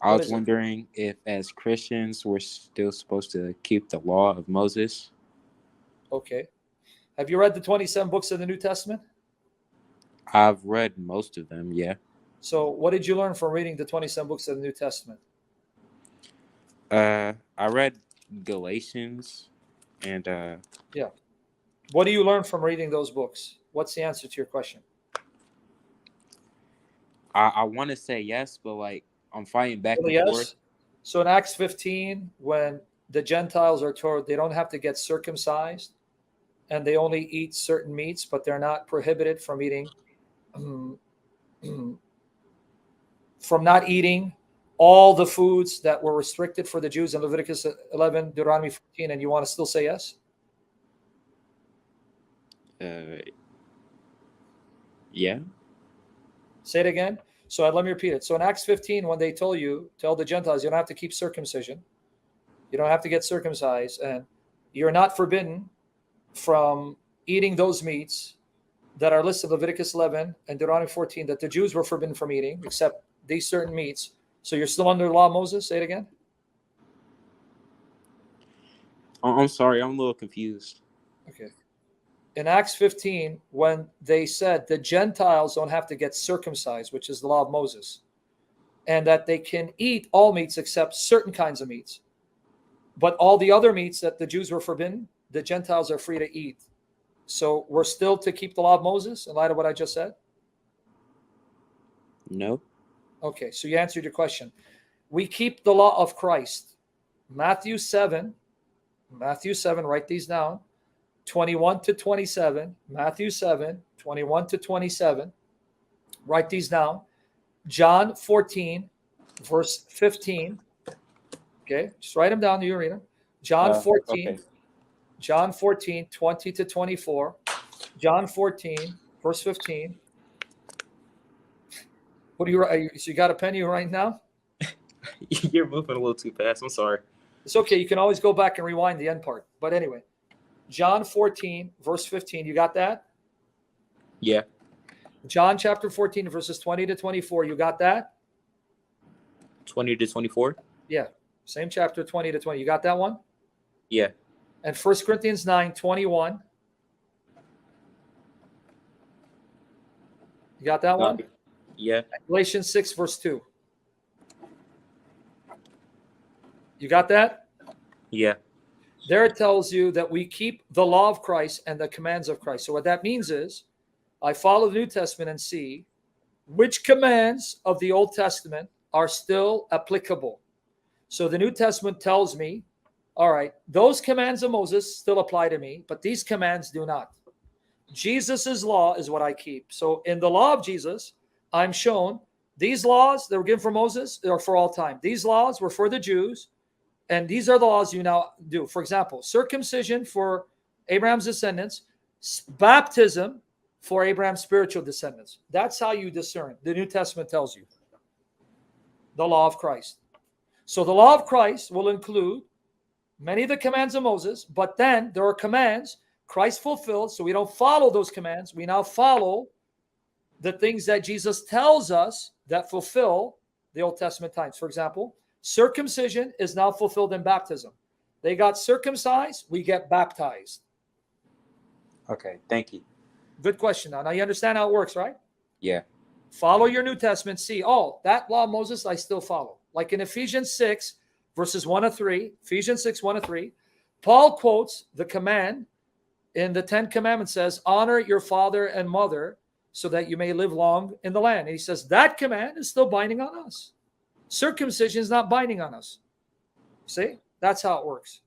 I What was is it? wondering if, as Christians, we're still supposed to keep the law of Moses. Okay. Have you read the 27 books of the New Testament? I've read most of them, yeah. So, what did you learn from reading the 27 books of the New Testament? I read Galatians, and Yeah. What do you learn from reading those books? What's the answer to your question? I want to say yes, but like I'm fighting back Well, and forth. yes. So in Acts 15, when the Gentiles are told they don't have to get circumcised and they only eat certain meats, but they're not prohibited from eating, from not eating all the foods that were restricted for the Jews in Leviticus 11, Deuteronomy 14, and you want to still say yes? Uh, yeah. Say it again. So let me repeat it. So in Acts 15, when they tell the Gentiles, you don't have to keep circumcision, you don't have to get circumcised, and you're not forbidden from eating those meats that are listed in Leviticus 11 and Deuteronomy 14 that the Jews were forbidden from eating, except these certain meats. So you're still under the law of Moses? Say it again. I'm sorry, I'm a little confused. Okay. In Acts 15, when they said the Gentiles don't have to get circumcised, which is the law of Moses, and that they can eat all meats except certain kinds of meats, but all the other meats that the Jews were forbidden, the Gentiles are free to eat. So we're still to keep the law of Moses in light of what I just said? No. Okay, so you answered your question. We keep the law of Christ. Matthew 7, write these down. 21 to 27. Matthew 7, 21 to 27. Write these down. John 14, verse 15. Okay, just write them down. You read them. John 14, Okay. John 14, 20 to 24. John 14, verse 15. What do you write? So you got a pen you right now? You're moving a little too fast. I'm sorry. It's okay. You can always go back and rewind the end part. But anyway, John 14, verse 15. You got that? Yeah. John chapter 14, verses 20 to 24. You got that? 20 to 24. Yeah. Same chapter, 20 to 20. You got that one? Yeah. And 1 Corinthians 9, 21. You got that one? Yeah. Galatians 6, verse 2. You got that? Yeah. There it tells you that we keep the law of Christ and the commands of Christ. So what that means is I follow the New Testament and see which commands of the Old Testament are still applicable. So the New Testament tells me, all right, those commands of Moses still apply to me, but these commands do not. Jesus's law is what I keep. So in the law of Jesus, I'm shown these laws that were given for Moses are for all time. These laws were for the Jews, and these are the laws you now do. For example, circumcision for Abraham's descendants, baptism for Abraham's spiritual descendants. That's how you discern. The New Testament tells you the law of Christ. So the law of Christ will include many of the commands of Moses, but then there are commands Christ fulfilled, so we don't follow those commands. We now follow the things that Jesus tells us that fulfill the Old Testament times. For example, circumcision is now fulfilled in baptism. They got circumcised, we get baptized. Okay. Thank you. Good question. Now you understand how it works, right? Yeah. Follow your New Testament. See, oh, that law of Moses I still follow. Like in Ephesians 6, verses 1 to 3, Ephesians 6, 1 to 3, Paul quotes the command in the 10 Commandments says, honor your father and mother so that you may live long in the land. And he says that command is still binding on us. Circumcision is not binding on us. See, that's how it works.